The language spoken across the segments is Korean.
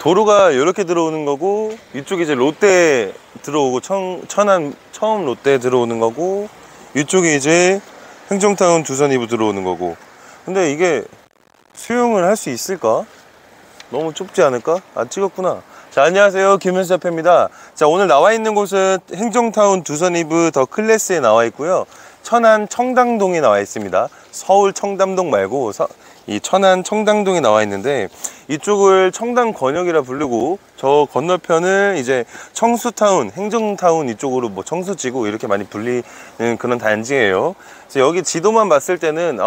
도로가 이렇게 들어오는 거고, 이쪽이 이제 롯데 들어오고, 천안 처음 롯데 들어오는 거고, 이쪽이 이제 행정타운 두산 이브 들어오는 거고. 근데 이게 수용을 할 수 있을까? 너무 좁지 않을까? 아, 찍었구나. 자, 안녕하세요, 김현수 대표입니다. 자, 오늘 나와 있는 곳은 행정타운 두산 이브 더 클래스에 나와 있고요, 천안 청담동에 나와 있습니다. 서울 청담동 말고 이 천안 청담동에 나와 있는데, 이쪽을 청담권역이라 부르고, 저 건너편을 이제 청수타운, 행정타운 이쪽으로 뭐 청수지구 이렇게 많이 불리는 그런 단지예요. 그래서 여기 지도만 봤을 때는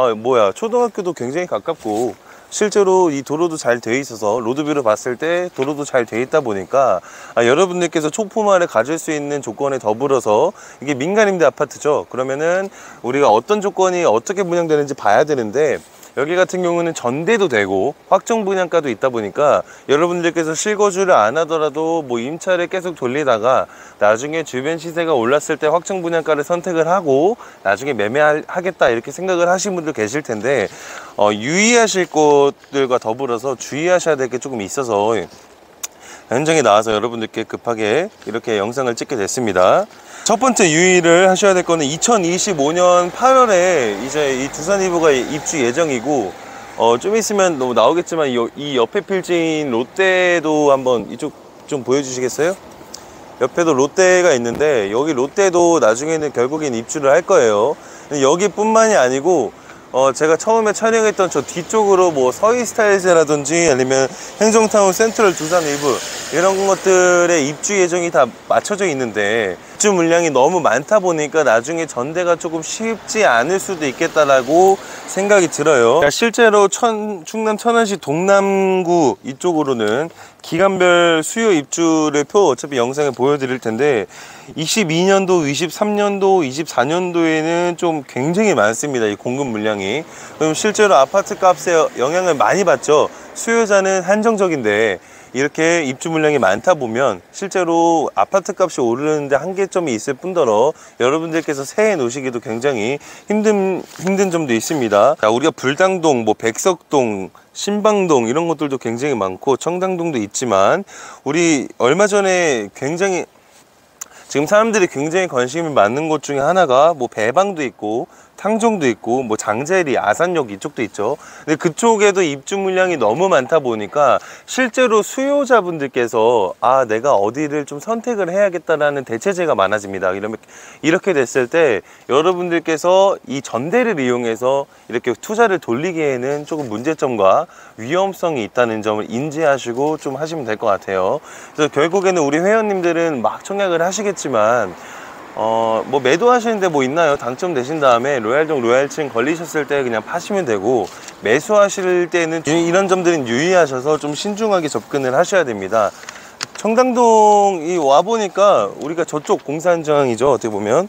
초등학교도 굉장히 가깝고, 실제로 이 도로도 잘 돼 있어서 로드뷰로 봤을 때 도로도 잘 돼 있다 보니까 여러분들께서 초포마을을 가질 수 있는 조건에 더불어서, 이게 민간임대 아파트죠. 그러면은 우리가 어떤 조건이 어떻게 분양되는지 봐야 되는데, 여기 같은 경우는 전대도 되고 확정 분양가도 있다 보니까 여러분들께서 실거주를 안 하더라도 뭐 임차를 계속 돌리다가 나중에 주변 시세가 올랐을 때 확정 분양가를 선택을 하고 나중에 매매하겠다 이렇게 생각을 하신 분들 계실 텐데, 유의하실 것들과 더불어서 주의하셔야 될 게 조금 있어서 현장에 나와서 여러분들께 급하게 이렇게 영상을 찍게 됐습니다. 첫 번째 유의를 하셔야 될 거는 2025년 8월에 이제 이 두산 이브가 입주 예정이고, 좀 있으면 너무 나오겠지만 이 옆에 필지인 롯데도 한번 이쪽 좀 보여주시겠어요? 옆에도 롯데가 있는데, 여기 롯데도 나중에는 결국엔 입주를 할 거예요. 근데 여기뿐만이 아니고 제가 처음에 촬영했던 저 뒤쪽으로 뭐 서이스타일즈라든지 아니면 행정타운 센트럴 두산 이브 이런 것들의 입주 예정이 다 맞춰져 있는데, 입주 물량이 너무 많다 보니까 나중에 전대가 조금 쉽지 않을 수도 있겠다라고 생각이 들어요. 실제로 충남 천안시 동남구 이쪽으로는 기간별 수요 입주를 어차피 영상에 보여드릴 텐데, 22년도, 23년도, 24년도에는 좀 굉장히 많습니다, 이 공급 물량이. 그럼 실제로 아파트 값에 영향을 많이 받죠. 수요자는 한정적인데 이렇게 입주 물량이 많다 보면 실제로 아파트 값이 오르는데 한계점이 있을 뿐더러 여러분들께서 세해 놓으시기도 굉장히 힘든 점도 있습니다. 자, 우리가 불당동, 뭐 백석동, 신방동 이런 것들도 굉장히 많고 청담동도 있지만, 우리 얼마 전에 굉장히 지금 사람들이 굉장히 관심이 많은 곳 중에 하나가 뭐 배방도 있고 탕정도 있고 뭐 장자리, 아산역 이쪽도 있죠. 근데 그쪽에도 입주 물량이 너무 많다 보니까 실제로 수요자분들께서 내가 어디를 좀 선택을 해야겠다라는 대체제가 많아집니다. 이렇게 됐을 때 여러분들께서 이 전대를 이용해서 이렇게 투자를 돌리기에는 조금 문제점과 위험성이 있다는 점을 인지하시고 좀 하시면 될 것 같아요. 그래서 결국에는 우리 회원님들은 막 청약을 하시겠지만, 뭐 매도하시는데 뭐 있나요? 당첨되신 다음에 로얄동 로얄층 걸리셨을 때 그냥 파시면 되고, 매수하실 때는 이런 점들은 유의하셔서 좀 신중하게 접근을 하셔야 됩니다. 청담동이 와보니까 우리가 저쪽 공사현장이죠. 어떻게 보면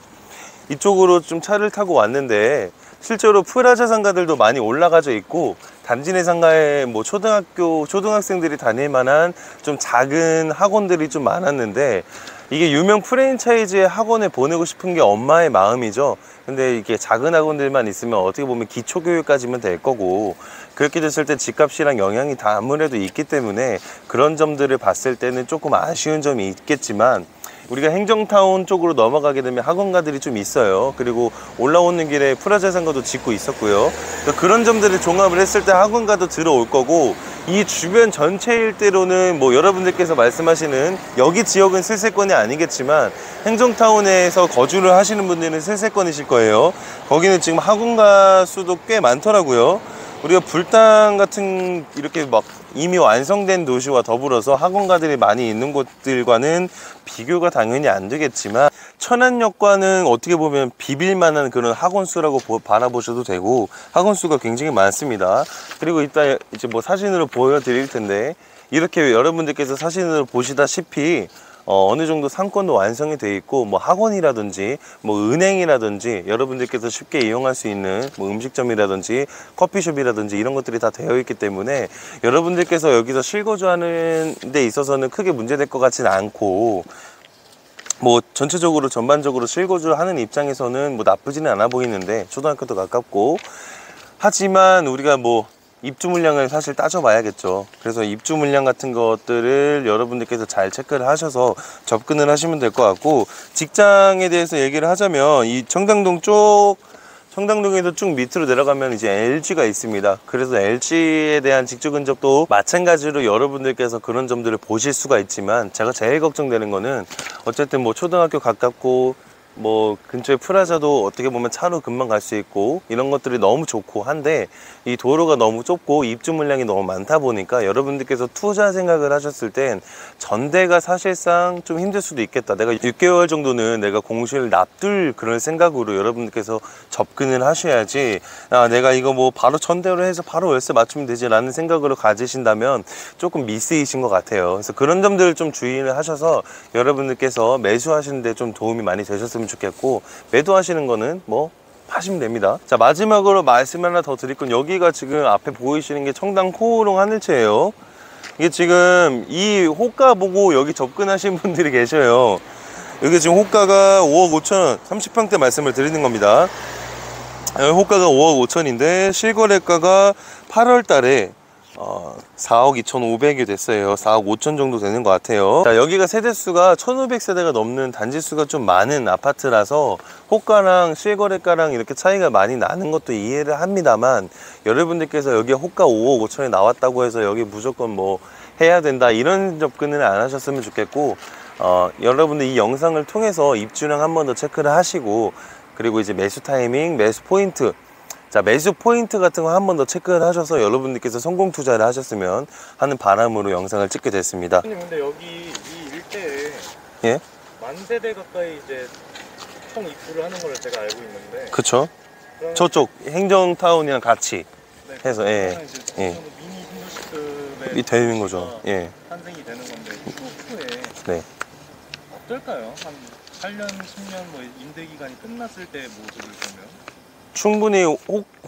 이쪽으로 좀 차를 타고 왔는데, 실제로 프라자 상가들도 많이 올라가져 있고, 단지 내 상가에 뭐 초등학생들이 다닐 만한 좀 작은 학원들이 좀 많았는데, 이게 유명 프랜차이즈의 학원에 보내고 싶은 게 엄마의 마음이죠. 근데 이게 작은 학원들만 있으면 어떻게 보면 기초교육까지면 될 거고, 그렇게 됐을 때 집값이랑 영향이 다 아무래도 있기 때문에 그런 점들을 봤을 때는 조금 아쉬운 점이 있겠지만, 우리가 행정타운 쪽으로 넘어가게 되면 학원가들이 좀 있어요. 그리고 올라오는 길에 프라자 상가도 짓고 있었고요. 그런 점들을 종합을 했을 때 학원가도 들어올 거고, 이 주변 전체 일대로는 뭐 여러분들께서 말씀하시는 여기 지역은 슬세권이 아니겠지만 행정타운에서 거주를 하시는 분들은 슬세권이실 거예요. 거기는 지금 학원가 수도 꽤 많더라고요. 우리가 불당 같은 이렇게 막 이미 완성된 도시와 더불어서 학원가들이 많이 있는 곳들과는 비교가 당연히 안 되겠지만, 천안역과는 어떻게 보면 비빌만한 그런 학원수라고 바라보셔도 되고, 학원수가 굉장히 많습니다. 그리고 이따 이제 뭐 사진으로 보여드릴 텐데, 이렇게 여러분들께서 사진으로 보시다시피 어느 정도 상권도 완성이 되어 있고, 뭐 학원이라든지 뭐 은행이라든지 여러분들께서 쉽게 이용할 수 있는 뭐 음식점이라든지 커피숍이라든지 이런 것들이 다 되어 있기 때문에 여러분들께서 여기서 실거주하는 데 있어서는 크게 문제될 것 같지는 않고, 뭐 전체적으로 전반적으로 실거주하는 입장에서는 뭐 나쁘지는 않아 보이는데, 초등학교도 가깝고 하지만 우리가 뭐 입주 물량을 사실 따져봐야겠죠. 그래서 입주 물량 같은 것들을 여러분들께서 잘 체크를 하셔서 접근을 하시면 될 것 같고, 직장에 대해서 얘기를 하자면 이 청담동에서 쭉 밑으로 내려가면 이제 LG가 있습니다. 그래서 LG에 대한 직주 근접도 마찬가지로 여러분들께서 그런 점들을 보실 수가 있지만, 제가 제일 걱정되는 거는 어쨌든 뭐 초등학교 가깝고 뭐 근처에 프라자도 어떻게 보면 차로 금방 갈 수 있고 이런 것들이 너무 좋고 한데, 이 도로가 너무 좁고 입주 물량이 너무 많다 보니까 여러분들께서 투자 생각을 하셨을 땐 전대가 사실상 좀 힘들 수도 있겠다, 내가 6개월 정도는 내가 공실을 납둘 그런 생각으로 여러분들께서 접근을 하셔야지, 내가 이거 뭐 바로 전대로 해서 바로 월세 맞추면 되지 라는 생각으로 가지신다면 조금 미스이신 것 같아요. 그래서 그런 점들을 좀 주의를 하셔서 여러분들께서 매수하시는데 좀 도움이 많이 되셨으면 좋겠고, 매도하시는 거는 뭐 하시면 됩니다. 자, 마지막으로 말씀 하나 더 드릴 건, 여기가 지금 앞에 보이시는 게 청담 코오롱 하늘채예요. 이게 지금 이 호가 보고 여기 접근하신 분들이 계셔요. 여기 지금 호가가 5억 5천 30평대 말씀을 드리는 겁니다. 호가가 5억 5천인데 실거래가가 8월 달에 4억 2,500이 됐어요. 4억 5천 정도 되는 것 같아요. 자, 여기가 세대수가 1,500세대가 넘는 단지수가 좀 많은 아파트라서 호가랑 실거래가랑 이렇게 차이가 많이 나는 것도 이해를 합니다만, 여러분들께서 여기 호가 5억 5천에 나왔다고 해서 여기 무조건 뭐 해야 된다 이런 접근을 안 하셨으면 좋겠고, 여러분들 이 영상을 통해서 입주량 한 번 더 체크를 하시고, 그리고 이제 매수 타이밍, 매수 포인트, 자, 매수 포인트 같은 거 한 번 더 체크를 하셔서 여러분들께서 성공 투자를 하셨으면 하는 바람으로 영상을 찍게 됐습니다. 근데 여기 이 일대에 예? 10,000세대 가까이 이제 총 입주를 하는 걸 제가 알고 있는데. 그쵸? 저쪽 행정타운이랑 같이 네, 해서, 예. 예. 미니 신도시급의 이 되는 거죠. 예. 탄생이 되는 건데, 추후에 네. 어떨까요? 한 8년, 10년 뭐 임대 기간이 끝났을 때 모습을 보면 충분히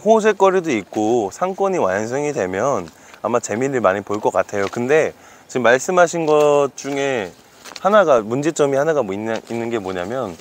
호재거리도 있고 상권이 완성이 되면 아마 재미를 많이 볼 것 같아요. 근데 지금 말씀하신 것 중에 문제점이 하나가 뭐 있는 게 뭐냐면,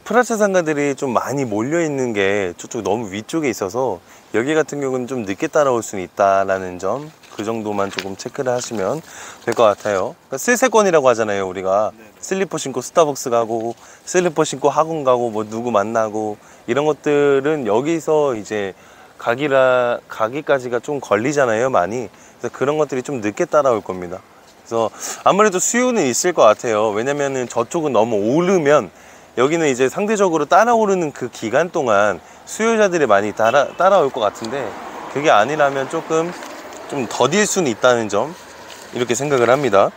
프라차 상가들이 좀 많이 몰려 있는 게 저쪽 너무 위쪽에 있어서 여기 같은 경우는 좀 늦게 따라올 수는 있다라는 점, 그 정도만 조금 체크를 하시면 될 것 같아요. 그러니까 쓸세권이라고 하잖아요, 우리가. 네. 슬리퍼 신고 스타벅스 가고, 슬리퍼 신고 학원 가고, 뭐 누구 만나고, 이런 것들은 여기서 이제 가기까지가 좀 걸리잖아요, 많이. 그래서 그런 것들이 좀 늦게 따라올 겁니다. 그래서 아무래도 수요는 있을 것 같아요. 왜냐면은 저쪽은 너무 오르면 여기는 이제 상대적으로 따라오르는 그 기간 동안 수요자들이 많이 따라올 것 같은데, 그게 아니라면 조금 좀 더딜 수는 있다는 점, 이렇게 생각을 합니다.